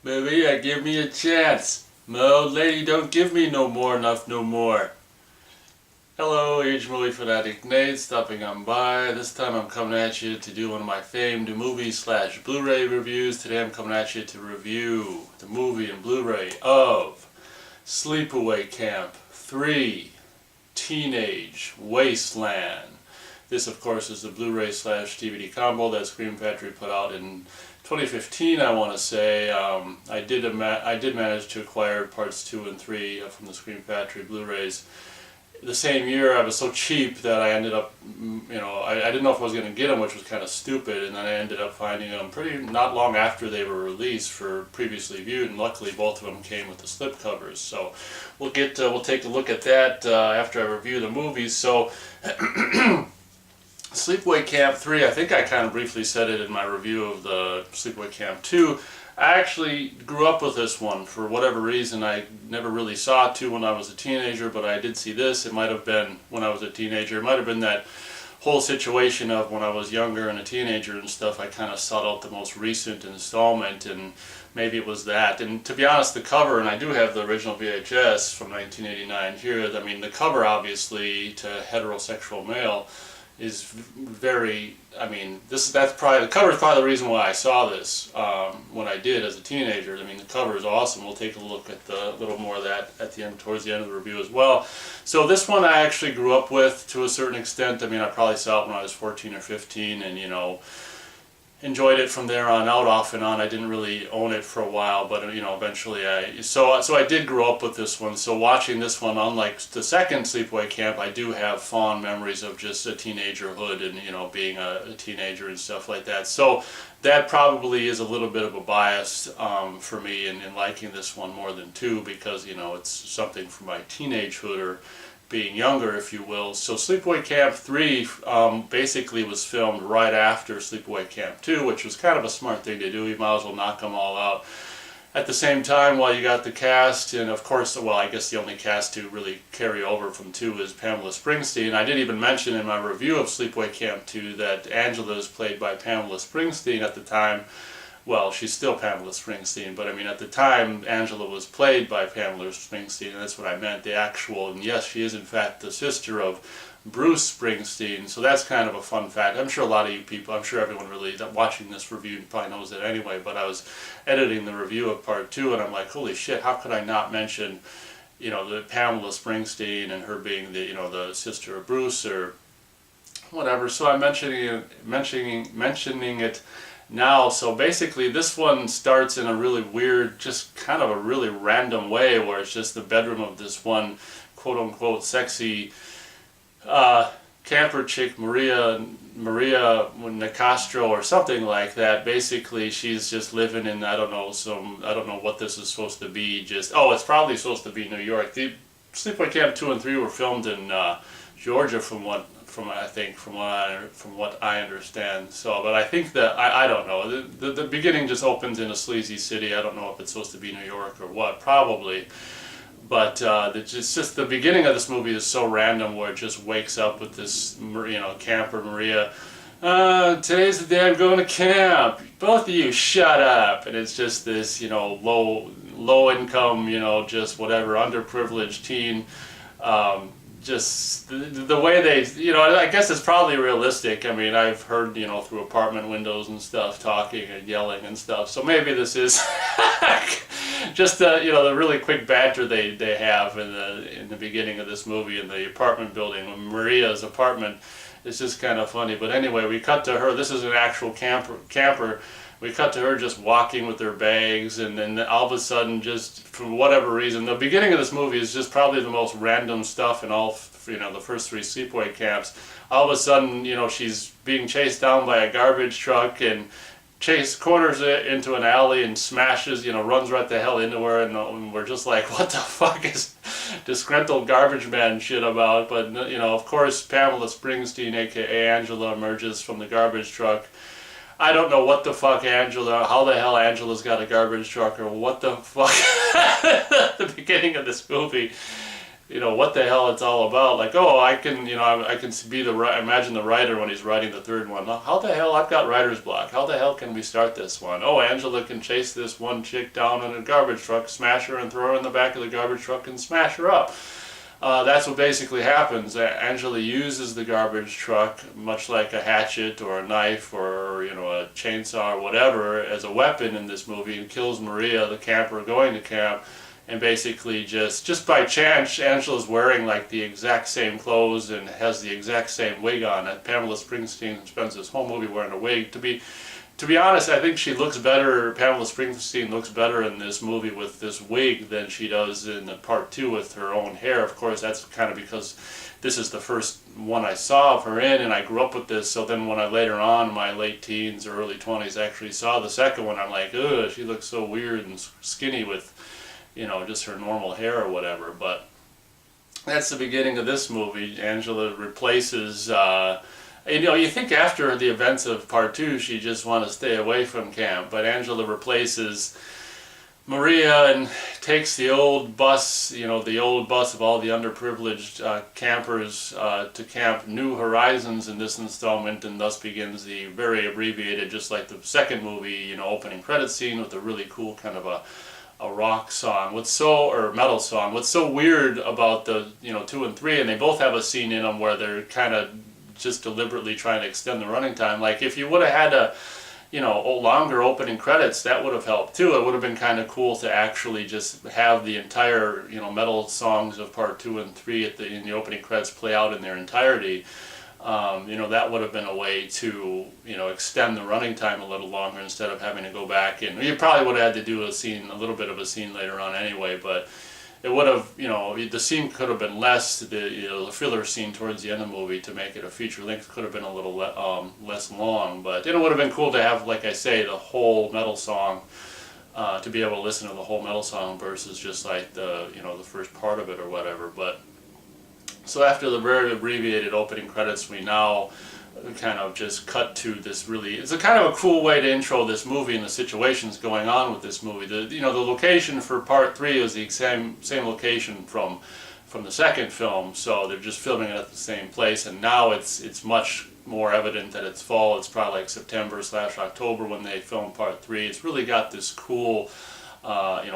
Maria, give me a chance. My old lady don't give me no more enough no more. Hello, Age Movie Fanatic Nate, stopping on by. This time I'm coming at you to do one of my famed movie / Blu-ray reviews. Today I'm coming at you to review the movie and Blu-ray of Sleepaway Camp 3 Teenage Wasteland. This, of course, is the Blu-ray / DVD combo that Scream Factory put out in 2015, I want to say. I did manage to acquire parts 2 and 3 from the Scream Factory Blu-rays. The same year, I was so cheap that I ended up, I didn't know if I was going to get them, which was kind of stupid, and then I ended up finding them not long after they were released for previously viewed, and luckily both of them came with the slip covers. So we'll take a look at that after I review the movies. So Sleepaway Camp 3, I think I kind of briefly said it in my review of the Sleepaway Camp 2. I actually grew up with this one for whatever reason. I never really saw 2 when I was a teenager, but I did see this. It might have been when I was a teenager. It might have been that whole situation of when I was younger and a teenager and stuff. I kind of sought out the most recent installment, and maybe it was that. And to be honest, the cover, and I do have the original VHS from 1989 here. I mean, the cover, obviously, to heterosexual male is very, that's probably, the cover is probably the reason why I saw this when I did as a teenager. I mean, the cover is awesome. We'll take a look at a little more of that at the end, towards the end of the review as well. So this one I actually grew up with to a certain extent. I mean, I probably saw it when I was 14 or 15, and enjoyed it from there on out, off and on. I didn't really own it for a while, but eventually so I did grow up with this one. So watching this one, unlike the second Sleepaway Camp, I do have fond memories of just a teenagerhood and being a teenager and stuff like that. So that probably is a little bit of a bias for me in liking this one more than 2, because it's something from my teenagehood, or being younger, if you will. So Sleepaway Camp 3 basically was filmed right after Sleepaway Camp 2, which was kind of a smart thing to do. You might as well knock them all out at the same time while you got the cast. And of course, well, I guess the only cast to really carry over from 2 is Pamela Springsteen. I didn't even mention in my review of Sleepaway Camp 2 that Angela is played by Pamela Springsteen at the time. Well, she's still Pamela Springsteen, but I mean, at the time, Angela was played by Pamela Springsteen, and that's what I meant, the actual, and yes, she is in fact the sister of Bruce Springsteen, so that's kind of a fun fact. I'm sure a lot of you people, I'm sure everyone really watching this review probably knows it anyway, but I was editing the review of part 2, and I'm like, holy shit, how could I not mention, the Pamela Springsteen and her being the, the sister of Bruce, or whatever. So I'm mentioning it now. So basically this one starts in a really weird, just kind of a really random way, where it's just the bedroom of this one quote-unquote sexy camper chick, Maria Nicastro or something like that. Basically she's just living in, I don't know what this is supposed to be, it's probably supposed to be New York. The Sleepaway Camp 2 and 3 were filmed in Georgia, from what I understand. So, but I think that I don't know. The beginning just opens in a sleazy city. I don't know if it's supposed to be New York or what. Probably, but it's just the beginning of this movie is so random, where it just wakes up with this camper Maria. Today's the day I'm going to camp. Both of you, shut up. And it's just this low income, just whatever, underprivileged teen. Just the way they, I guess it's probably realistic. I mean, I've heard, through apartment windows and stuff, talking and yelling and stuff. So maybe this is just the really quick banter they have in the beginning of this movie in the apartment building, when Maria's apartment. It's just kind of funny. But anyway, we cut to her. This is an actual camper. We cut to her just walking with her bags, and then all of a sudden, just for whatever reason, the beginning of this movie is just probably the most random stuff in all, the first 3 Sleepaway Camps. All of a sudden, she's being chased down by a garbage truck, and corners it into an alley and smashes, runs right the hell into her, and we're just like, what the fuck is disgruntled garbage man shit about? But, of course, Pamela Springsteen, aka Angela, emerges from the garbage truck. I don't know what the fuck how the hell Angela's got a garbage truck, or what the fuck the beginning of this movie what the hell it's all about. Like, oh, I can, I can be imagine the writer when he's writing the third one. How the hell, I've got writer's block. How the hell can we start this one? Oh, Angela can chase this one chick down in a garbage truck, smash her and throw her in the back of the garbage truck and smash her up. That's what basically happens. Angela uses the garbage truck, much like a hatchet or a knife or a chainsaw or whatever, as a weapon in this movie, and kills Maria, the camper going to camp. And basically just by chance, Angela's wearing like the exact same clothes and has the exact same wig on. Pamela Springsteen spends this whole movie wearing a wig. To be honest, I think she looks better, Pamela Springsteen looks better in this movie with this wig than she does in the part 2 with her own hair. Of course, that's kind of because this is the first one I saw of her in, and I grew up with this, so then when I later on, in my late teens or early 20s, actually saw the second one, I'm like, ugh, she looks so weird and skinny with, just her normal hair or whatever. But that's the beginning of this movie. Angela replaces... you think after the events of part 2 she just want to stay away from camp, but Angela replaces Maria and takes the old bus, the old bus of all the underprivileged campers to Camp New Horizons in this installment, and thus begins the very abbreviated, just like the second movie, opening credit scene with a really cool kind of a rock song. Or metal song. What's so weird about the 2 and 3, and they both have a scene in them where they're kind of just deliberately trying to extend the running time. Like if you would have had a longer opening credits, that would have helped too. It would have been kind of cool to actually just have the entire metal songs of part 2 and 3 in the opening credits play out in their entirety. That would have been a way to extend the running time a little longer instead of having to go back, and you probably would have had to do a little bit of a scene later on anyway, but it would have, the scene could have been less, the filler scene towards the end of the movie to make it a feature length could have been a little less long, but it would have been cool to have, like I say, the whole metal song, to be able to listen to the whole metal song versus just like the first part of it or whatever. But so after the very abbreviated opening credits, we now kind of just cut to this it's a kind of a cool way to intro this movie and the situations going on with this movie. The location for part 3 is the same location from the second film, so they're just filming it at the same place, and now it's much more evident that it's fall. It's probably like September/October when they film part 3. It's really got this cool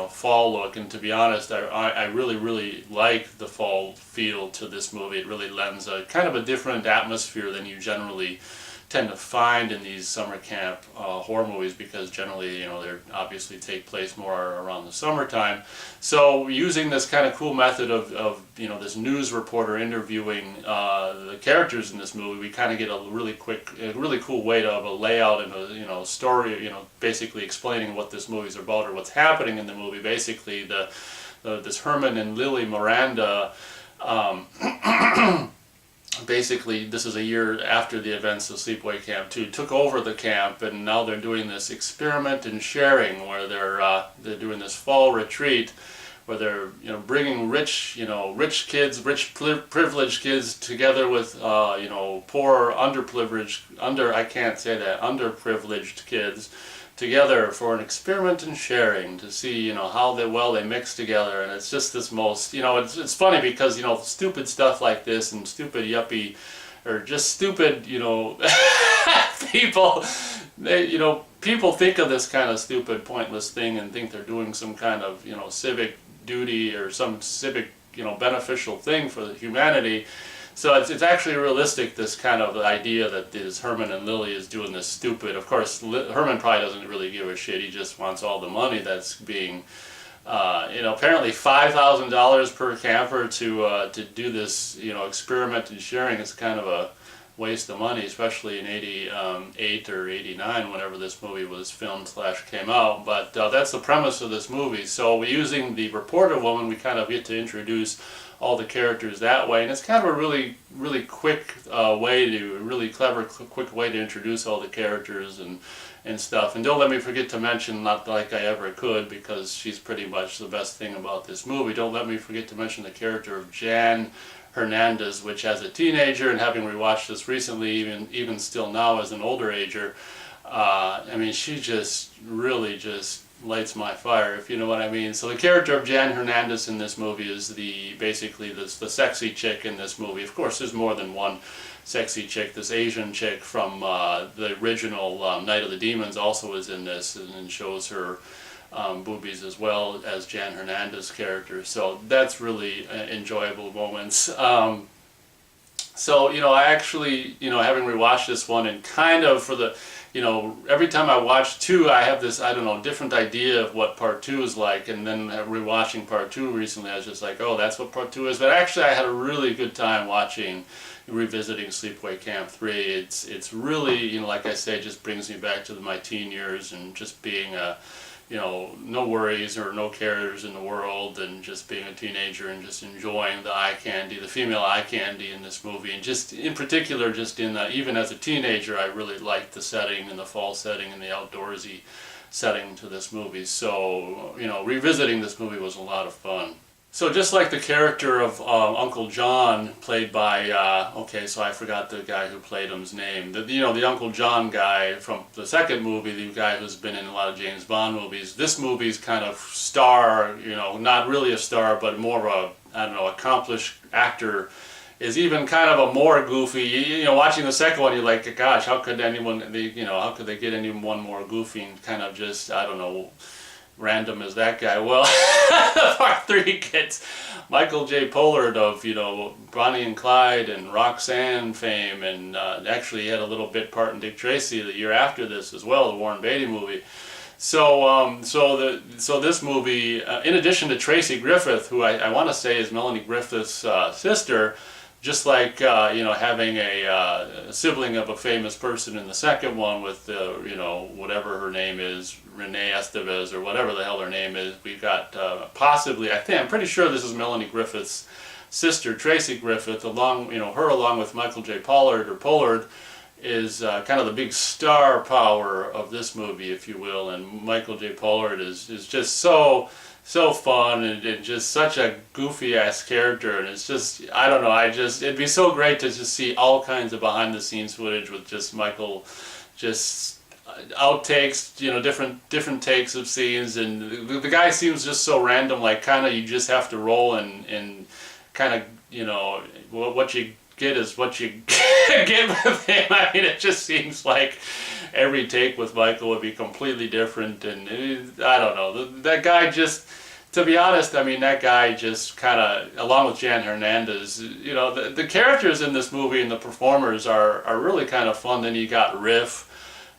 fall look, and to be honest, I really like the fall feel to this movie. It really lends a kind of a different atmosphere than you generally tend to find in these summer camp horror movies, because generally, they obviously take place more around the summertime. So using this kind of cool method of this news reporter interviewing the characters in this movie, we kind of get a really cool way of a layout and a story, basically explaining what this movie's about or what's happening in the movie. Basically, this Herman and Lily Miranda. Basically, this is a year after the events of Sleepaway Camp 2, took over the camp, and now they're doing this experiment in sharing, where they're doing this fall retreat, where they're bringing rich kids, privileged kids together with poor underprivileged kids together for an experiment in sharing, to see how well they mix together. And it's just this most it's funny because stupid stuff like this and stupid yuppie or just stupid people, people think of this kind of stupid pointless thing and think they're doing some kind of civic duty or some civic beneficial thing for humanity. So it's actually realistic, this kind of idea that this Herman and Lily is doing this stupid. Of course, Herman probably doesn't really give a shit. He just wants all the money that's being, apparently $5,000 per camper to do this, experiment in sharing. It's kind of a waste of money, especially in 88 or 89, whenever this movie was filmed/came out. But that's the premise of this movie. So using the reporter woman, we kind of get to introduce all the characters that way, and it's kind of a really quick quick way to introduce all the characters and stuff. And don't let me forget to mention, not like I ever could, because she's pretty much the best thing about this movie, don't let me forget to mention the character of Jan Hernandez, which as a teenager, and having rewatched this recently, even still now as an older ager, I mean, she just really just lights my fire, if you know what I mean. So the character of Jan Hernandez in this movie is basically the sexy chick in this movie. Of course, there's more than one sexy chick. This Asian chick from the original Night of the Demons also is in this, and shows her boobies as well as Jan Hernandez's character. So that's really enjoyable moments. So, you know, I actually, you know, having rewatched this one and kind of for the, you know, every time I watch 2, I have this, I don't know, different idea of what part 2 is like, and then rewatching part 2 recently, I was just like, oh, that's what part 2 is. But actually, I had a really good time revisiting Sleepaway Camp 3. It's really, you know, like I say, just brings me back to my teen years and just being a, you know, no worries or no cares in the world, and just being a teenager and just enjoying the eye candy, the female eye candy in this movie. And just in particular, just in the, even as a teenager, I really liked the setting and the fall setting and the outdoorsy setting to this movie. So, you know, revisiting this movie was a lot of fun. So just like the character of Uncle John, played by, okay, so I forgot the guy who played him's name. You know, the Uncle John guy from the second movie, the guy who's been in a lot of James Bond movies. This movie's kind of star, you know, not really a star, but more of a, I don't know, accomplished actor, is even kind of a more goofy. You know, watching the second one, you're like, gosh, how could anyone, you know, how could they get anyone more goofy and kind of just, I don't know, random as that guy. Well, part 3 gets Michael J. Pollard of, you know, Bonnie and Clyde and Roxanne fame, and actually he had a little bit part in Dick Tracy the year after this as well, the Warren Beatty movie. So so this movie, in addition to Tracy Griffith, who I want to say is Melanie Griffith's sister, just like, you know, having a sibling of a famous person in the second one with, you know, whatever her name is, Renee Estevez or whatever the hell her name is. We've got possibly, I'm pretty sure this is Melanie Griffith's sister, Tracy Griffith, along, you know, her along with Michael J. Pollard is kind of the big star power of this movie, if you will. And Michael J. Pollard is just so fun and just such a goofy ass character, and it's just, I don't know, it'd be so great to just see all kinds of behind the scenes footage with just Michael, just outtakes, you know, different takes of scenes, and the guy seems just so random, like kind of you just have to roll and kind of, you know, what you get is what you get with him. I mean, it just seems like every take with Michael would be completely different, and I don't know, that guy just, to be honest, I mean, that guy just kind of, along with Jan Hernandez, you know, the characters in this movie and the performers are really kind of fun. Then you got Riff,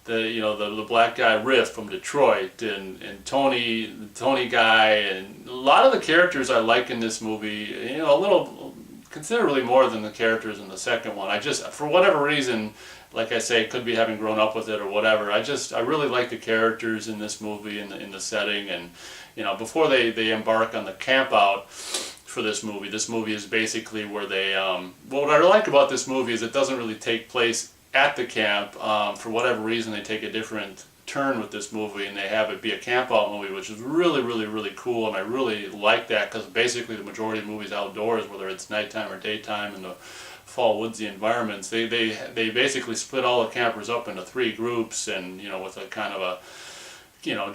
the black guy Riff from Detroit, and Tony, the Tony guy, and a lot of the characters I like in this movie, you know, a little, considerably more than the characters in the second one. I just, for whatever reason, like I say, could be having grown up with it or whatever, I really like the characters in this movie, in the setting. And, you know, before they embark on the camp out for this movie is basically where they, what I like about this movie is it doesn't really take place at the camp. For whatever reason, they take a different turn with this movie, and they have it be a camp out movie, which is really, really, really cool. And I really like that, because basically the majority of the movies outdoors, whether it's nighttime or daytime in the fall woodsy environments, they basically split all the campers up into 3 groups, and, you know, with a kind of a, you know,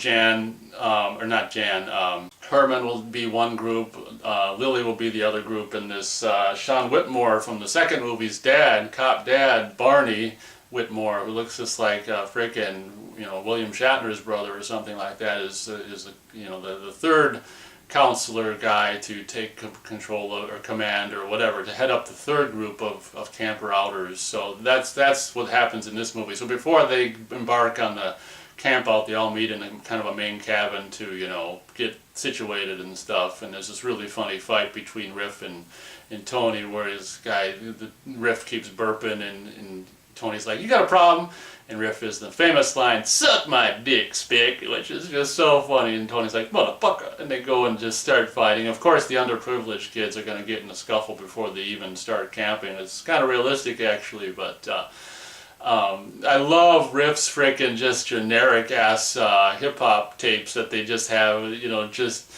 Herman will be one group, Lily will be the other group, and this Sean Whitmore from the second movie's dad, cop dad, Barney Whitmore, who looks just like frickin', you know, William Shatner's brother or something like that, is you know, the third counselor guy to take control of, or command or whatever, to head up the third group of camper outers. So that's what happens in this movie. So before they embark on the camp out, they all meet in a kind of a main cabin to, you know, get situated and stuff. And there's this really funny fight between Riff and Tony, where the Riff keeps burping, and Tony's like, "You got a problem?" And Riff is the famous line, "Suck my dick, Spick," which is just so funny. And Tony's like, "Motherfucker," and they go and just start fighting. Of course, the underprivileged kids are going to get in a scuffle before they even start camping. It's kind of realistic, actually, but I love Riff's frickin' just generic ass hip hop tapes that they just have, you know, just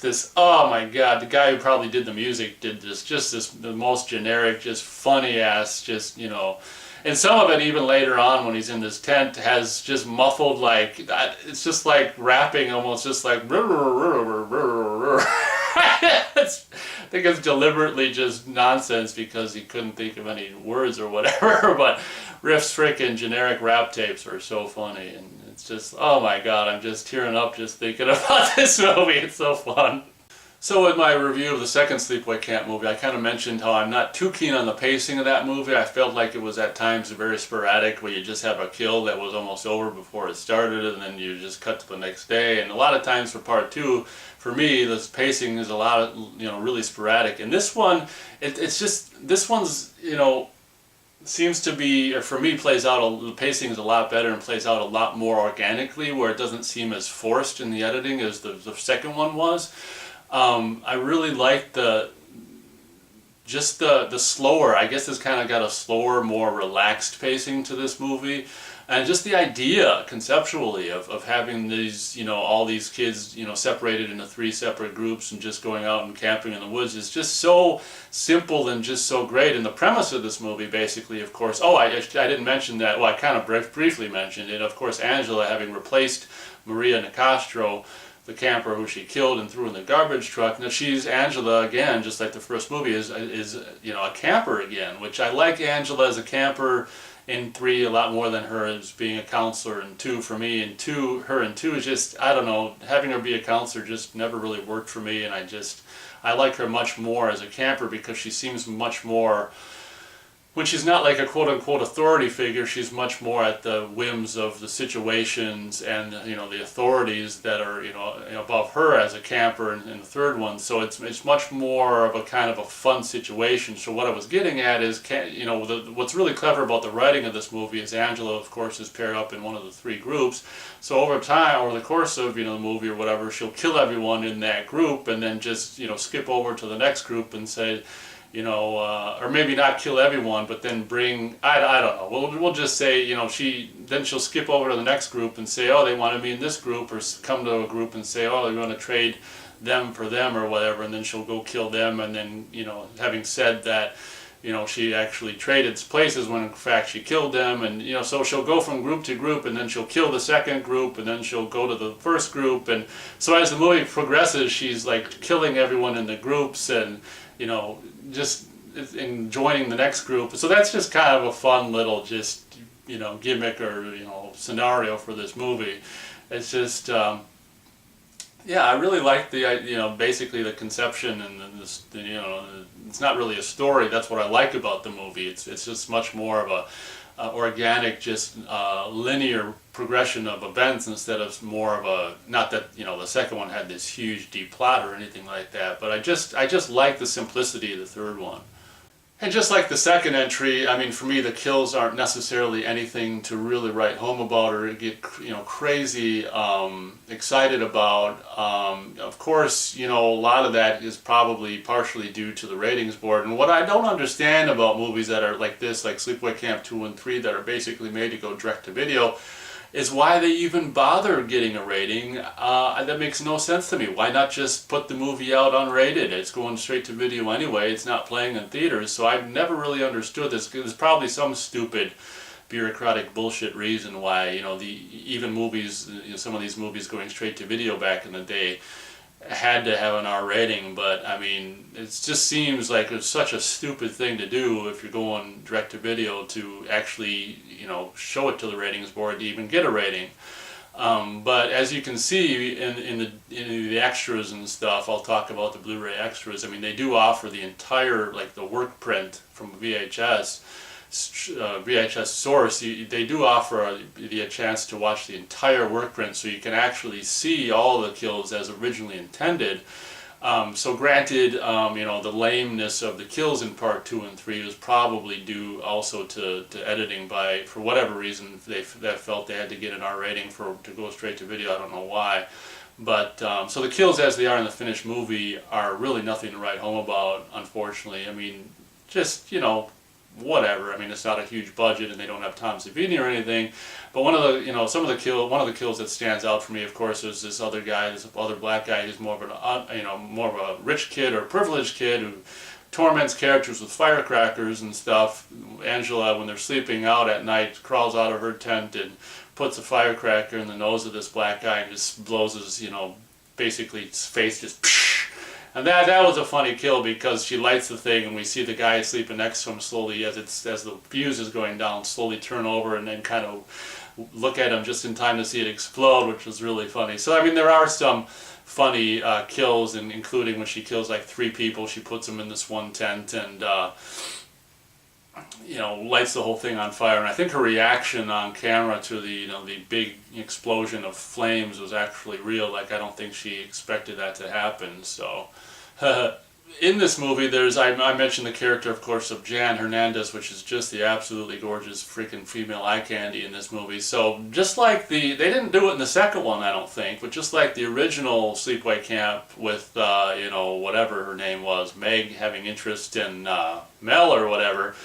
this, oh my god, the guy who probably did the music did this, the most generic, just funny ass, just, you know, And some of it, even later on when he's in this tent, has just muffled, like, it's just like rapping, almost just like I think it's deliberately just nonsense because he couldn't think of any words or whatever. But Riff's freaking generic rap tapes are so funny, and it's just, oh my god, I'm just tearing up just thinking about this movie. It's so fun. So with my review of the second Sleepaway Camp movie, I kind of mentioned how I'm not too keen on the pacing of that movie. I felt like it was at times very sporadic, where you just have a kill that was almost over before it started, and then you just cut to the next day. And a lot of times for part two, for me, this pacing is a lot of, really sporadic. And this one, it's just, this one's, seems to be, or for me, plays out, the pacing is a lot better and plays out a lot more organically, where it doesn't seem as forced in the editing as the second one was. I really like the slower, I guess it's kind of got a slower, more relaxed pacing to this movie. And just the idea, conceptually, of having these, all these kids, separated into 3 separate groups and just going out and camping in the woods is just so simple and just so great. And the premise of this movie, basically, of course, I didn't mention that, well, I kind of briefly mentioned it, of course, Angela having replaced Maria Nicastro, the camper who she killed and threw in the garbage truck. Now she's Angela again, just like the first movie, is a camper again, which I like Angela as a camper in 3 a lot more than her as being a counselor in 2 for me. And her in 2 is just, I don't know, having her be a counselor just never really worked for me, and I like her much more as a camper because she seems much more, when she's not like a quote-unquote authority figure, she's much more at the whims of the situations and the authorities that are above her as a camper in the third one. So it's much more of a kind of a fun situation. So what I was getting at is, what's really clever about the writing of this movie is Angela, of course, is paired up in one of the 3 groups. So over time, over the course of the movie or whatever, she'll kill everyone in that group and then just skip over to the next group and say, or maybe not kill everyone, but then bring, I don't know, we'll just say, she'll skip over to the next group and say, oh, they wanted me in this group, or come to a group and say, oh, they want to trade them for them or whatever, and then she'll go kill them, and then, having said that, she actually traded places when in fact she killed them, and so she'll go from group to group, and then she'll kill the second group, and then she'll go to the first group, and so as the movie progresses, she's like killing everyone in the groups, and just in joining the next group. So that's just kind of a fun little gimmick or scenario for this movie. It's just I really like the basically the conception, and this, it's not really a story. That's what I like about the movie. It's just much more of a organic, just linear progression of events instead of more of a, not that the second one had this huge deep plot or anything like that, but I just like the simplicity of the third one. And just like the second entry, I mean, for me, the kills aren't necessarily anything to really write home about or get crazy excited about. Of course, a lot of that is probably partially due to the ratings board. And what I don't understand about movies that are like this, like Sleepaway Camp 2 and 3, that are basically made to go direct to video, is why they even bother getting a rating. That makes no sense to me. Why not just put the movie out unrated? It's going straight to video anyway. It's not playing in theaters. So I've never really understood this. There's probably some stupid bureaucratic bullshit reason why even movies, some of these movies going straight to video back in the day had to have an R rating. But I mean, it just seems like it's such a stupid thing to do if you're going direct to video to actually show it to the ratings board to even get a rating. But as you can see in the extras and stuff, I'll talk about the Blu-ray extras. I mean, they do offer the entire, like the work print from VHS source. They do offer a chance to watch the entire work print, so you can actually see all the kills as originally intended. So granted, the lameness of the kills in part 2 and 3 was probably due also to editing for whatever reason they felt they had to get an R rating to go straight to video. I don't know why. But, so the kills as they are in the finished movie are really nothing to write home about, unfortunately. I mean, just, whatever. I mean, it's not a huge budget, and they don't have Tom Savini or anything. But one of the, one of the kills that stands out for me, of course, is this other guy, this other black guy who's more of a rich kid or privileged kid who torments characters with firecrackers and stuff. Angela, when they're sleeping out at night, crawls out of her tent and puts a firecracker in the nose of this black guy and just blows his, basically his face just. And that was a funny kill because she lights the thing and we see the guy sleeping next to him slowly as the fuse is going down, slowly turn over and then kind of look at him just in time to see it explode, which was really funny. So I mean, there are some funny kills, and including when she kills like 3 people, she puts them in this one tent and lights the whole thing on fire. And I think her reaction on camera to the big explosion of flames was actually real. Like, I don't think she expected that to happen. So in this movie, I mentioned the character, of course, of Jan Hernandez, which is just the absolutely gorgeous freaking female eye candy in this movie. So just like they didn't do it in the second one, I don't think, but just like the original Sleepaway Camp with, whatever her name was, Meg having interest in Mel or whatever,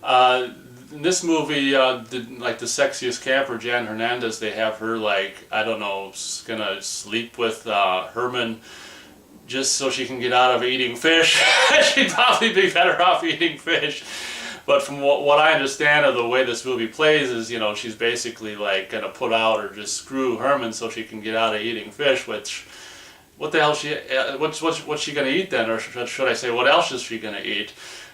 in this movie, like the sexiest camper, Jan Hernandez, they have her like, I don't know, gonna sleep with Herman just so she can get out of eating fish. She'd probably be better off eating fish. But from what I understand of the way this movie plays is, she's basically like gonna put out or just screw Herman so she can get out of eating fish, which, what the hell what's she gonna eat then? Or should I say, what else is she gonna eat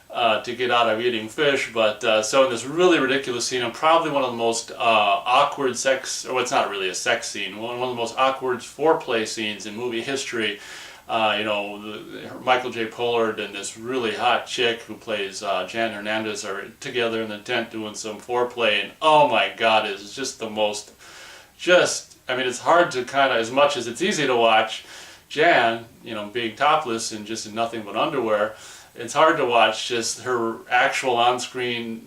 to get out of eating fish? But so in this really ridiculous scene, and probably one of the most awkward sex, or it's not really a sex scene, one of the most awkward foreplay scenes in movie history. Michael J. Pollard and this really hot chick who plays Jan Hernandez are together in the tent doing some foreplay, and oh my God, it's just the most, it's hard to kind of, as much as it's easy to watch Jan, being topless and just in nothing but underwear, it's hard to watch just her actual on-screen,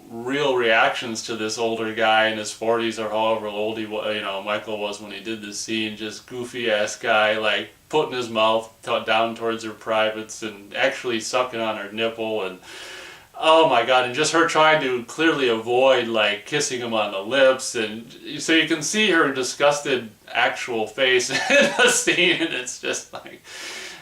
real reactions to this older guy in his 40s or however old Michael was when he did this scene. Just goofy-ass guy, like putting his mouth down towards her privates and actually sucking on her nipple, and oh my God, and just her trying to clearly avoid like kissing him on the lips, and so you can see her disgusted actual face in the scene, and it's just like,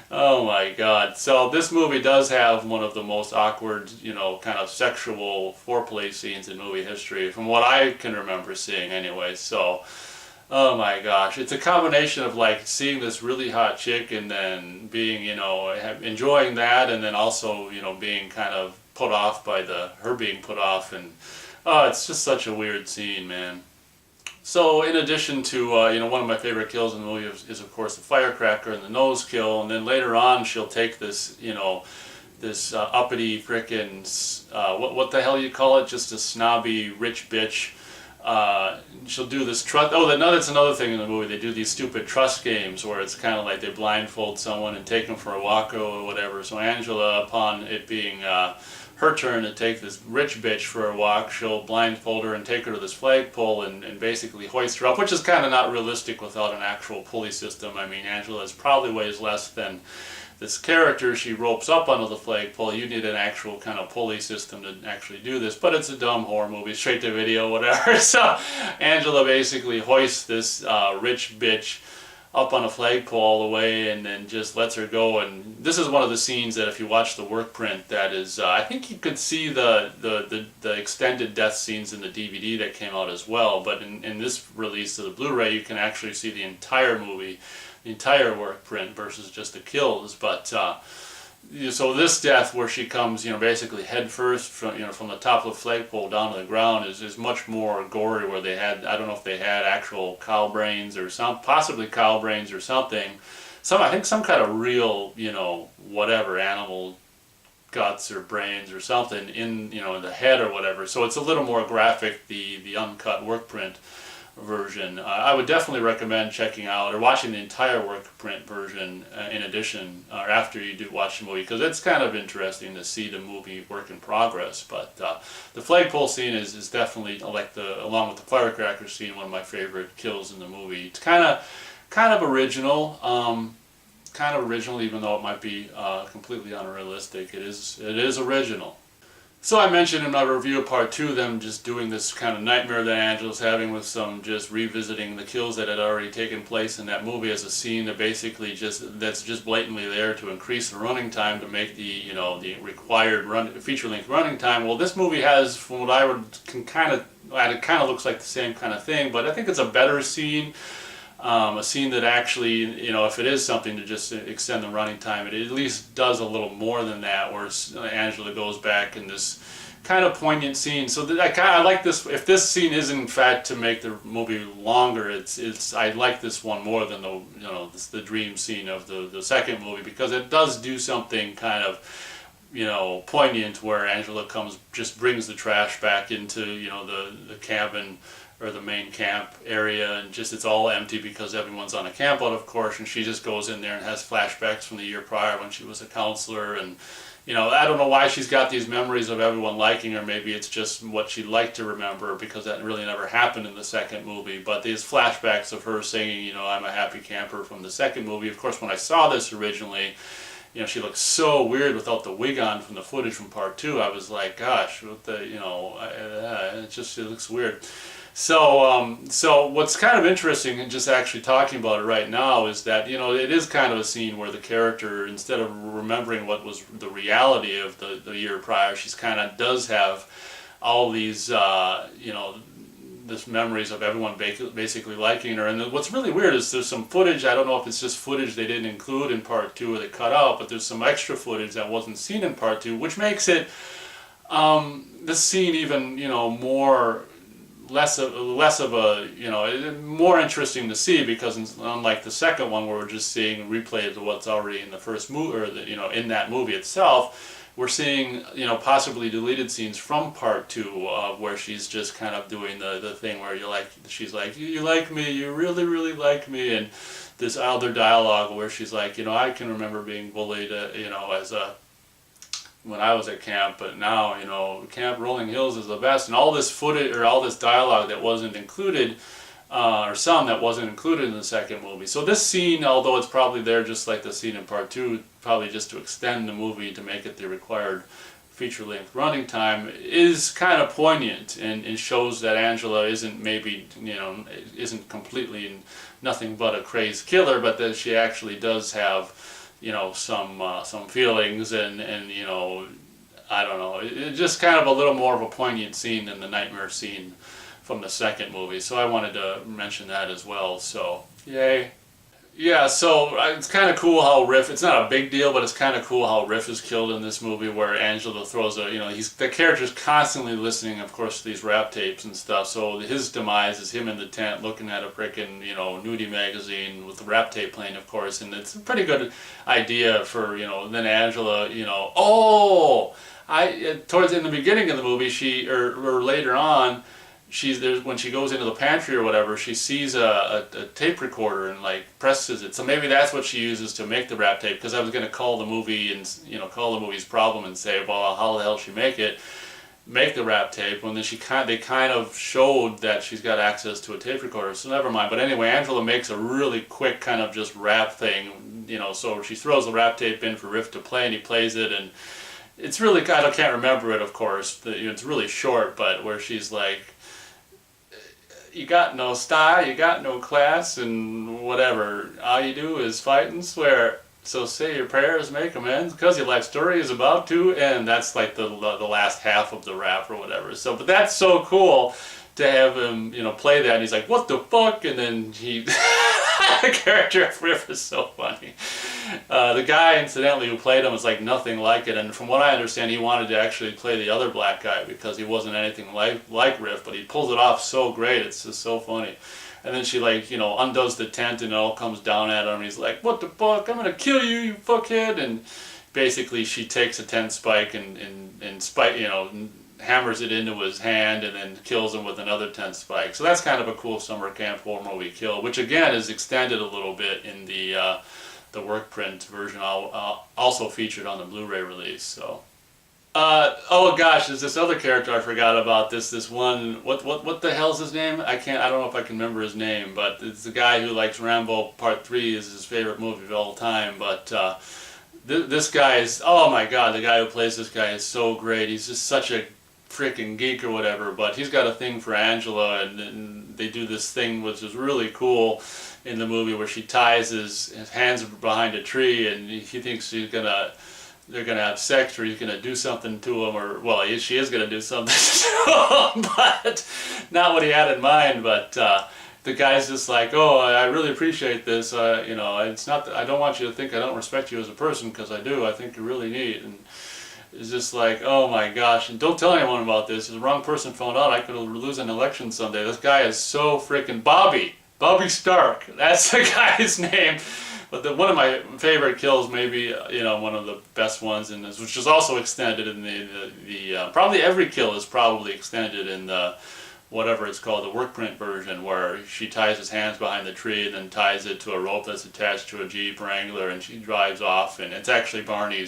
oh my God. So this movie does have one of the most awkward, kind of sexual foreplay scenes in movie history, from what I can remember seeing anyway. So, oh my gosh, it's a combination of like seeing this really hot chick and then being, enjoying that, and then also, being kind of put off by her being put off, and it's just such a weird scene, man. So in addition to, one of my favorite kills in the movie is of course the firecracker and the nose kill, and then later on she'll take this, this uppity frickin', what the hell you call it, just a snobby rich bitch. She'll do this trust, that's another thing in the movie, they do these stupid trust games where it's kind of like they blindfold someone and take them for a walk or whatever. So Angela, upon it being her turn to take this rich bitch for a walk, she'll blindfold her and take her to this flagpole and basically hoist her up, which is kind of not realistic without an actual pulley system. I mean, Angela probably weighs less than this character she ropes up onto the flagpole. You need an actual kind of pulley system to actually do this, but it's a dumb horror movie, straight to video, whatever. So Angela basically hoists this rich bitch up on a flagpole all the way and then just lets her go. And this is one of the scenes that if you watch the work print, that is, I think you could see the extended death scenes in the DVD that came out as well, but in this release of the Blu-ray you can actually see the entire movie, the entire work print versus just the kills. But so this death where she comes, basically head first from the top of the flagpole down to the ground is much more gory, where they had, I don't know if they had actual cow brains or possibly cow brains or something. I think some kind of real, whatever animal guts or brains or something in, in the head or whatever. So it's a little more graphic, the uncut work print version. I would definitely recommend checking out or watching the entire work print version in addition or after you do watch the movie, because it's kind of interesting to see the movie work in progress. But the flagpole scene is definitely, like along with the firecracker scene, one of my favorite kills in the movie. It's kind of original, even though it might be completely unrealistic. It is original. So I mentioned in my review of part 2 them just doing this kind of nightmare that Angela's having with some just revisiting the kills that had already taken place in that movie as a scene that basically that's just blatantly there to increase the running time to make the the required feature-length running time. Well, this movie has, from what I it kind of looks like the same kind of thing, but I think it's a better scene. A scene that actually, if it is something to just extend the running time, it at least does a little more than that, where Angela goes back in this kind of poignant scene. So I like this. If this scene is in fact to make the movie longer, I like this one more than the dream scene of the second movie, because it does do something kind of poignant, where Angela brings the trash back into the cabin, or the main camp area, and just it's all empty because everyone's on a camp out, of course, and she just goes in there and has flashbacks from the year prior when she was a counselor. And I don't know why she's got these memories of everyone liking her. Maybe it's just what she'd like to remember, because that really never happened in the second movie. But these flashbacks of her singing I'm a happy camper from the second movie, of course, when I saw this originally, she looks so weird without the wig on from the footage from part 2. I was like, gosh, what the, it looks weird. So what's kind of interesting, and just actually talking about it right now, is that it is kind of a scene where the character, instead of remembering what was the reality of the year prior, she's kind of does have all these this memories of everyone basically liking her. And what's really weird is there's some footage, I don't know if it's just footage they didn't include in part 2 or they cut out, but there's some extra footage that wasn't seen in part 2, which makes it this scene even less of a more interesting to see, because unlike the second one where we're just seeing replays of what's already in the first movie, or in that movie itself, we're seeing possibly deleted scenes from part 2 where she's just kind of doing the thing where she's like, you like me, you really like me, and this other dialogue where she's like, I can remember being bullied when I was at camp, but now, Camp Rolling Hills is the best, and all this footage, or all this dialogue that wasn't included, or some that wasn't included in the second movie. So this scene, although it's probably there just like the scene in part 2, probably just to extend the movie to make it the required feature-length running time, is kind of poignant, and shows that Angela isn't isn't completely nothing but a crazed killer, but that she actually does have some feelings, and I don't know, it's just kind of a little more of a poignant scene than the nightmare scene from the second movie. So I wanted to mention that as well. So yay. Yeah, so it's kind of cool how Riff, it's not a big deal, but it's kind of cool how Riff is killed in this movie, where Angela throws the character's constantly listening, of course, to these rap tapes and stuff, so his demise is him in the tent looking at a frickin', nudie magazine with the rap tape playing, of course, and it's a pretty good idea for, then Angela, towards in the beginning of the movie, or later on, when she goes into the pantry or whatever, she sees a tape recorder and presses it. So maybe that's what she uses to make the rap tape. Because I was going to call the movie and call the movie's problem and say, well, how the hell she make the rap tape? When then they kind of showed that she's got access to a tape recorder. So never mind. But anyway, Angela makes a really quick kind of just rap thing. So she throws the rap tape in for Riff to play, and he plays it, and it's really, I can't remember it, of course. It's really short, but where she's like, you got no style, you got no class, and whatever. All you do is fight and swear. So say your prayers, make amends, because your life story is about to end. That's like the last half of the rap or whatever. So, but that's so cool to have him, play that. And he's like, what the fuck? And then the character of Riff is so funny. The guy, incidentally, who played him was like nothing like it, and from what I understand, he wanted to actually play the other black guy because he wasn't anything like Riff, but he pulls it off so great, it's just so funny. And then she undoes the tent, and it all comes down at him, and he's like, what the fuck, I'm gonna kill you, you fuckhead, and basically she takes a tent spike and hammers it into his hand, and then kills him with another tent spike. So that's kind of a cool summer camp horror movie kill, which again is extended a little bit in the work print version, also featured on the Blu-ray release. So, oh gosh, there's this other character I forgot about. This one, what the hell's his name? I don't know if I can remember his name, but it's the guy who likes Rambo Part 3 is his favorite movie of all time. But this guy is, oh my god, the guy who plays this guy is so great. He's just such a freaking geek or whatever, but he's got a thing for Angela, and they do this thing which is really cool in the movie where she ties his hands behind a tree, and he thinks they're gonna have sex, or he's gonna do something to him, or well, she is gonna do something to him, but not what he had in mind. But the guy's just like, oh, I really appreciate this. You know, it's not that I don't want you to think I don't respect you as a person, because I do. I think you're really neat. And it's just like, oh my gosh, and don't tell anyone about this. If the wrong person found out, I could lose an election someday. This guy is so freaking Bobby Stark. That's the guy's name. But one of my favorite kills, maybe one of the best ones in this, which is also extended in the probably every kill is probably extended in the whatever it's called, the work print version, where she ties his hands behind the tree and then ties it to a rope that's attached to a Jeep Wrangler, and she drives off, and it's actually Barney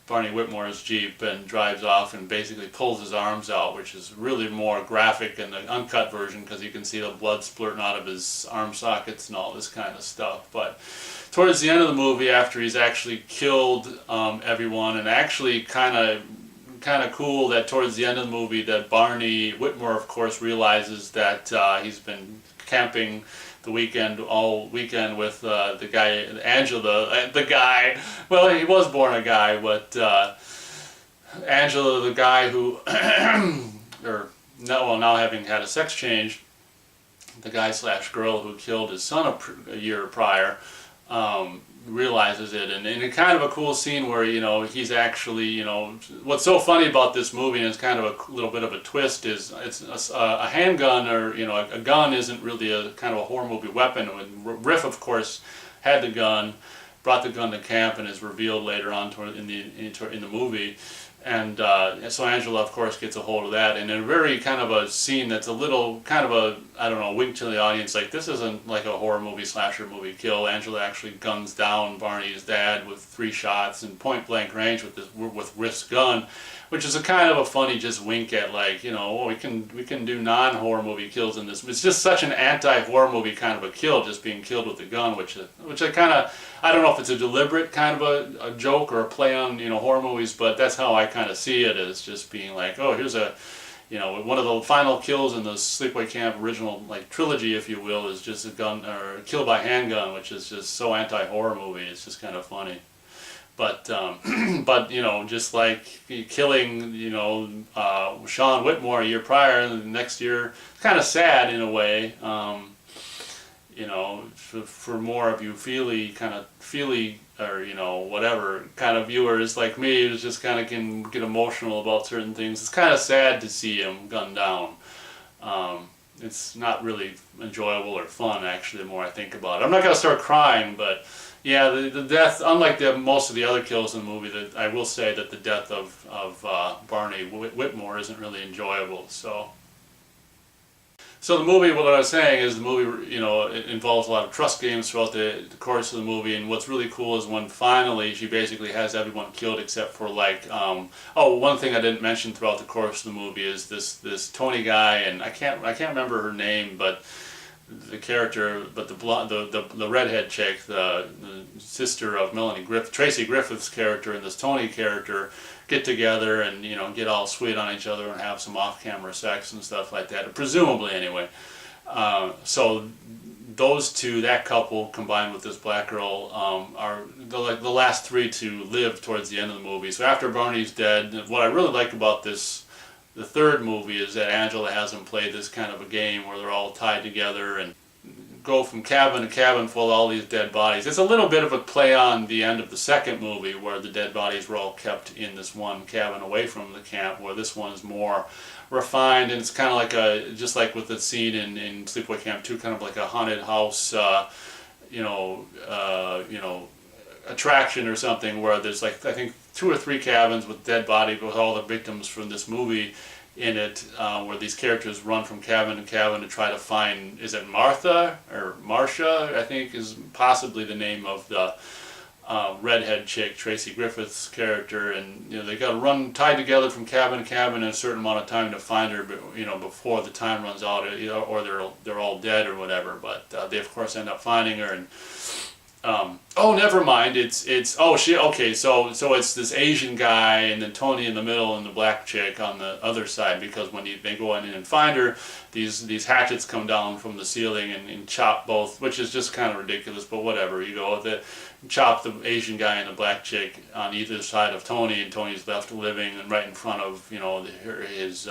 Whitmore's Jeep, and drives off and basically pulls his arms out, which is really more graphic in the uncut version, because you can see the blood splurting out of his arm sockets and all this kind of stuff. But towards the end of the movie, after he's actually killed everyone, and actually kind of cool that towards the end of the movie that Barney Whitmore, of course, realizes that he's been camping all weekend with the guy, Angela, the guy, well, he was born a guy, but Angela, the guy who, now having had a sex change, the guy / girl who killed his son a year prior, realizes it, and in kind of a cool scene where he's actually what's so funny about this movie, and it's kind of a little bit of a twist, is it's a handgun, or a gun isn't really a kind of a horror movie weapon. And Riff, of course, had the gun, brought the gun to camp, and is revealed later on in the movie. And so Angela, of course, gets a hold of that, and in a very kind of a scene that's a little kind of a, I don't know, wink to the audience, like this isn't like a horror movie, slasher movie kill. Angela actually guns down Barney's dad with 3 shots in point blank range with Riff's gun, which is a kind of a funny just wink at, like, oh, we can do non-horror movie kills in this. It's just such an anti-horror movie kind of a kill, just being killed with a gun, which I kind of, I don't know if it's a deliberate kind of a joke or a play on horror movies, but that's how I kind of see it, as just being like, oh, here's a one of the final kills in the Sleepaway Camp original trilogy, if you will, is just a gun or kill by handgun, which is just so anti-horror movie. It's just kind of funny. But just like killing Sean Whitmore a year prior, and the next year, kind of sad in a way. For more of you feely or whatever kind of viewers like me, who just kind of can get emotional about certain things. It's kind of sad to see him gunned down. It's not really enjoyable or fun, actually, the more I think about it. I'm not going to start crying, but yeah, the death, unlike most of the other kills in the movie, that I will say that the death of Barney Whitmore isn't really enjoyable. So the movie, what I was saying is the movie, it involves a lot of trust games throughout the course of the movie, and what's really cool is when finally she basically has everyone killed except for one thing I didn't mention throughout the course of the movie is this Tony guy, and I can't remember her name, but the character, but the redhead chick, the sister of Tracy Griffith's character, and this Tony character get together and get all sweet on each other and have some off-camera sex and stuff like that, presumably anyway. So those two, that couple combined with this black girl, are the last 3 to live towards the end of the movie. So after Barney's dead, what I really like about the third movie is that Angela has them play this kind of a game where they're all tied together and go from cabin to cabin full of all these dead bodies. It's a little bit of a play on the end of the second movie, where the dead bodies were all kept in this one cabin away from the camp, where this one's more refined, and it's kind of like just like with the scene in Sleepaway Camp 2, kind of like a haunted house, attraction or something, where there's I think 2 or 3 cabins with dead bodies with all the victims from this movie in it, where these characters run from cabin to cabin to try to find, is it Martha or Marcia, I think is possibly the name of the redhead chick, Tracy Griffith's character, and they got to run tied together from cabin to cabin in a certain amount of time to find her, before the time runs out, or they're all dead or whatever. But they of course end up finding her, and Oh, never mind. Oh, she okay. So it's this Asian guy, and then Tony in the middle, and the black chick on the other side. Because when they go in and find her, these hatchets come down from the ceiling and chop both, which is just kind of ridiculous. But whatever, you go with it. Chop the Asian guy and the black chick on either side of Tony, and Tony's left living and right in front of his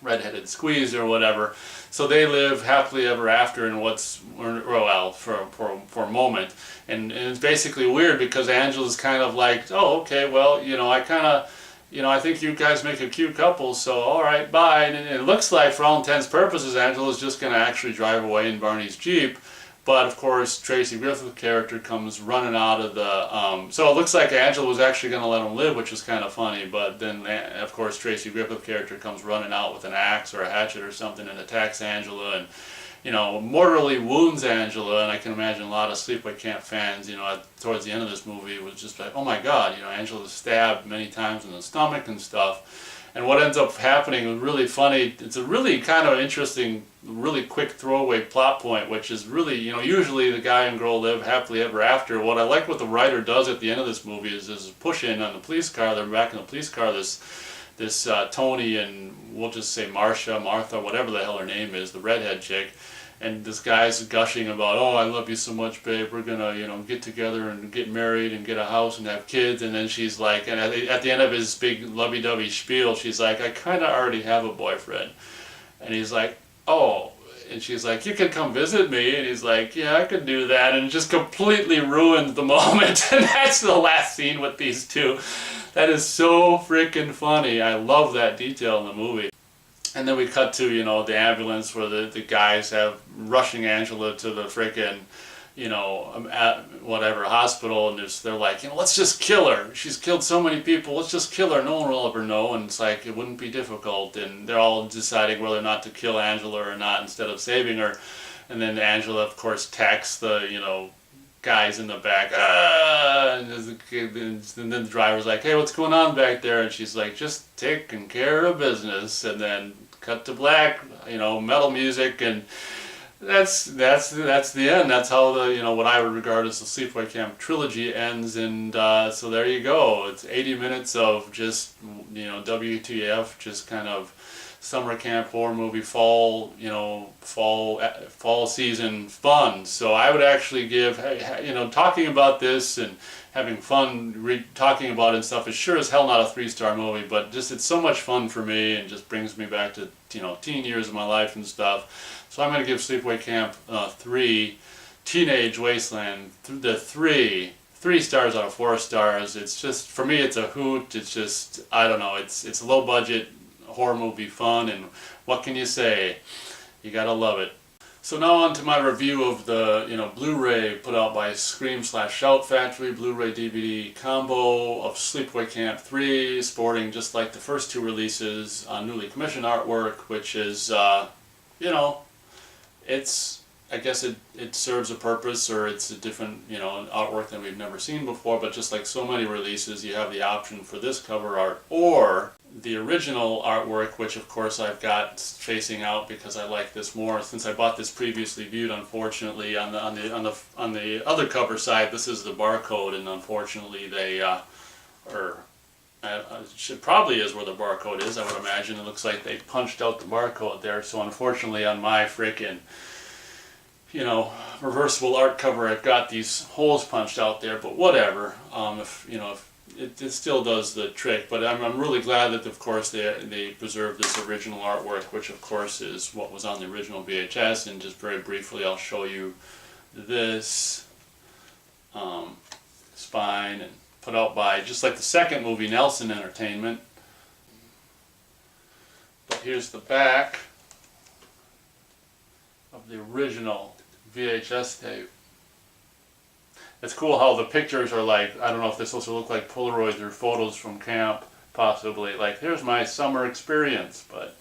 redheaded squeeze or whatever. So they live happily ever after in for a moment. And it's basically weird because Angela's kind of like, oh, okay, well, I think you guys make a cute couple, so all right, bye. And it looks like, for all intents and purposes, Angela's just going to actually drive away in Barney's Jeep. But of course, Tracy Griffith's character comes running out of the. So it looks like Angela was actually going to let him live, which was kind of funny. But then, of course, Tracy Griffith's character comes running out with an axe or a hatchet or something and attacks Angela and, mortally wounds Angela. And I can imagine a lot of Sleepaway Camp fans, towards the end of this movie, was just like, oh my God, Angela's stabbed many times in the stomach and stuff. And what ends up happening is really funny. It's a really kind of interesting, really quick throwaway plot point, which is really, usually the guy and girl live happily ever after. What I like what the writer does at the end of this movie is push in on the police car. They're back in the police car. This Tony and we'll just say Martha, whatever the hell her name is, the redhead chick. And this guy's gushing about, oh, I love you so much, babe. We're gonna, get together and get married and get a house and have kids. And then she's like, and at the end of his big lovey-dovey spiel, she's like, I kind of already have a boyfriend. And he's like, oh. And she's like, you can come visit me. And he's like, yeah, I could do that. And just completely ruined the moment. And that's the last scene with these two. That is so freaking funny. I love that detail in the movie. And then we cut to, the ambulance where the guys have rushing Angela to the frickin', whatever hospital, and they're like, let's just kill her. She's killed so many people. Let's just kill her. No one will ever know. And it's like, it wouldn't be difficult. And they're all deciding whether or not to kill Angela or not instead of saving her. And then Angela, of course, attacks the, guys in the back. And then the driver's like, hey, what's going on back there? And she's like, just taking care of business. And then cut to black, metal music, and that's the end. That's how the what I would regard as the Sleepaway Camp trilogy ends. And so there you go. It's 80 minutes of just WTF, just kind of summer camp horror movie, fall season fun. So I would actually give, talking about this and having fun talking about it and stuff is sure as hell not a 3-star movie, but just it's so much fun for me and just brings me back to teen years of my life and stuff. So I'm going to give Sleepaway Camp 3 Teenage Wasteland the 3 stars out of 4 stars. It's just, for me, it's a hoot. It's just, I don't know, it's low budget horror movie fun, and what can you say? You gotta love it. So now on to my review of the Blu-ray put out by Scream/Shout Factory Blu-ray DVD combo of Sleepaway Camp 3, sporting just like the first 2 releases on newly commissioned artwork, which is I guess it serves a purpose, or it's a different artwork than we've never seen before. But just like so many releases, you have the option for this cover art or the original artwork, which of course I've got facing out because I like this more. Since I bought this previously viewed, unfortunately, on the other cover side, this is the barcode, and unfortunately they it probably is where the barcode is. I would imagine it looks like they punched out the barcode there. So unfortunately, on my freaking reversible art cover, I've got these holes punched out there. But whatever. If it still does the trick, but I'm really glad that, of course, they preserved this original artwork, which of course is what was on the original VHS. And just very briefly, I'll show you this spine, and put out by, just like the second movie, Nelson Entertainment. But here's the back of the original VHS tape. It's cool how the pictures are like, I don't know if they're supposed to look like Polaroids or photos from camp, possibly. Like, here's my summer experience, but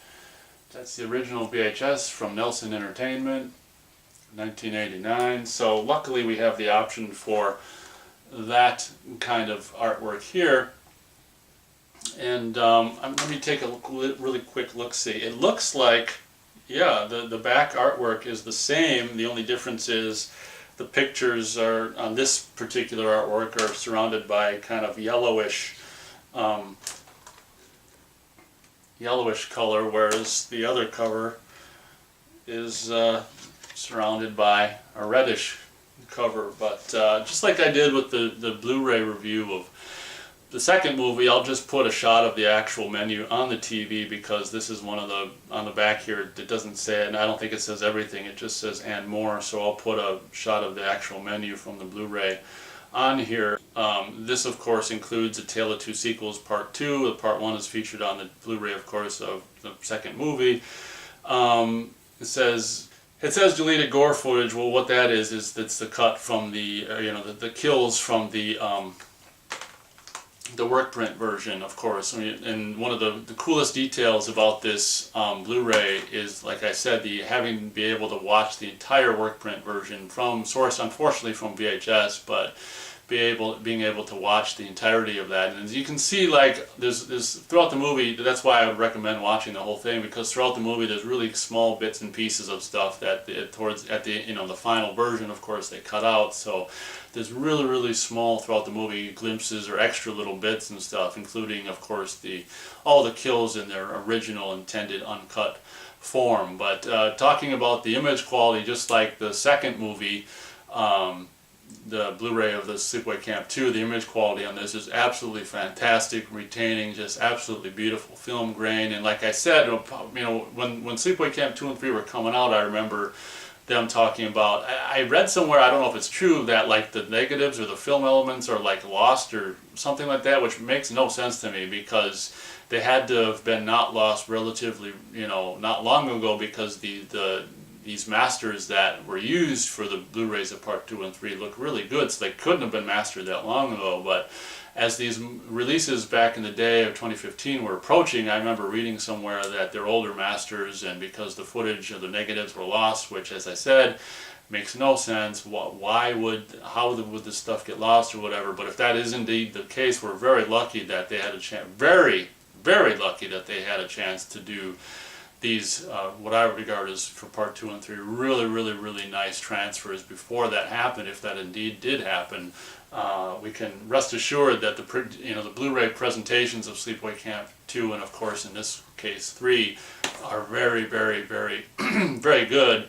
that's the original VHS from Nelson Entertainment, 1989. So luckily we have the option for that kind of artwork here. And let me take a really quick look-see. It looks like, yeah, the back artwork is the same. The only difference is the pictures are on this particular artwork are surrounded by kind of yellowish color, whereas the other cover is surrounded by a reddish cover. But just like I did with the Blu-ray review of the second movie, I'll just put a shot of the actual menu on the TV, because this is one of the, on the back here, it doesn't say, and I don't think it says everything, it just says "and more," so I'll put a shot of the actual menu from the Blu-ray on here. This of course includes A Tale of Two Sequels Part 2. The Part 1 is featured on the Blu-ray, of course, of the second movie. It says deleted gore footage. Well, what that is it's the cut from the the kills from the work print version, of course. I mean, and one of the coolest details about this Blu-ray is, like I said, be able to watch the entire work print version from source, unfortunately from VHS, but being able to watch the entirety of that. And as you can see, like there's throughout the movie, that's why I would recommend watching the whole thing, because throughout the movie there's really small bits and pieces of stuff that the final version, of course, they cut out. So there's really small throughout the movie glimpses or extra little bits and stuff, including, of course, all the kills in their original intended uncut form. But talking about the image quality, just like the second movie, the Blu-ray of the Sleepaway Camp 2, the image quality on this is absolutely fantastic, retaining just absolutely beautiful film grain. And like I said, when Sleepaway Camp 2 and 3 were coming out, I remember them talking about, I read somewhere, I don't know if it's true, that like the negatives or the film elements are like lost or something like that, which makes no sense to me, because they had to have been not lost relatively, not long ago, because these masters that were used for the Blu-rays of Part 2 and 3 look really good, so they couldn't have been mastered that long ago. But as these releases back in the day of 2015 were approaching, I remember reading somewhere that they're older masters, and because the footage of the negatives were lost, which, as I said, makes no sense. How would this stuff get lost or whatever? But if that is indeed the case, we're very lucky that they had a chance, very lucky that they had a chance to do these, what I regard as, for Part 2 and 3, really nice transfers before that happened. If that indeed did happen, we can rest assured that the Blu-ray presentations of Sleepaway Camp 2, and of course in this case 3, are very very good,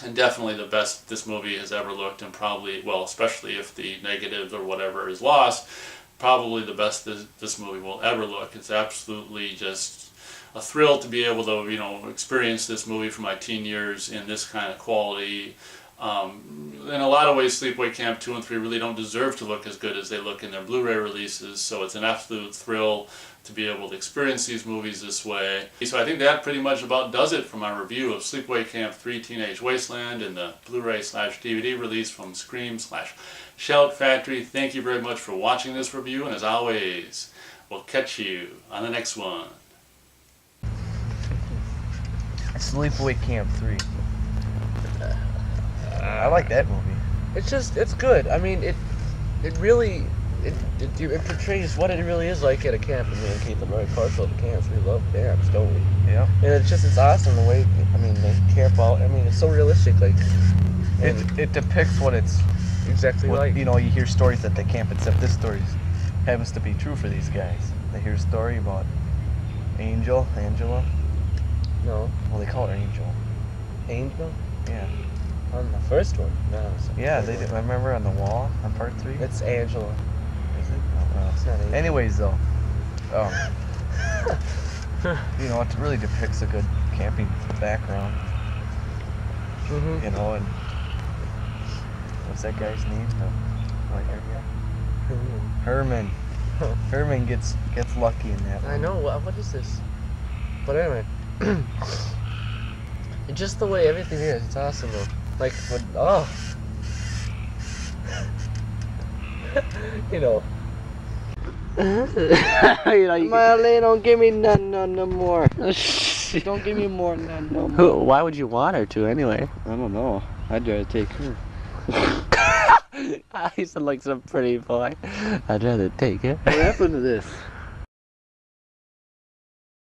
and definitely the best this movie has ever looked, and probably, well, especially if the negative or whatever is lost, probably the best this movie will ever look. It's absolutely just a thrill to be able to, experience this movie from my teen years in this kind of quality. In a lot of ways, Sleepaway Camp 2 and 3 really don't deserve to look as good as they look in their Blu-ray releases, so it's an absolute thrill to be able to experience these movies this way. So I think that pretty much about does it for my review of Sleepaway Camp 3 Teenage Wasteland and the Blu-ray/DVD release from Scream/Shout Factory. Thank you very much for watching this review, and as always, we'll catch you on the next one. Sleepaway Camp 3. I like that movie. It's good. I mean, it really portrays what it really is like at a camp. I mean, Keith and Roy, partial to camps. We love camps, don't we? Yeah. And it's awesome the way, they camp out. I mean, it's so realistic. Like, it depicts what it's exactly like. You hear stories that they camp, except this story happens to be true for these guys. They hear a story about Angela. No. Well, they call her Angel. Angel? Yeah. On the first one? No. Yeah, they did. Remember on the wall on Part 3? It's Angela. Is it? Oh, well. It's not Angel. Anyways, though, it really depicts a good camping background. Mm-hmm. And what's that guy's name? The white-haired guy? Herman. Herman gets lucky in that one. I know. What is this? But anyway. Just the way everything is, it's awesome though. Like, Marlene, don't give me none no more. Don't give me more none no more. Why would you want her to anyway? I don't know. I'd rather take her. You sound like some pretty boy. I'd rather take it. What happened to this?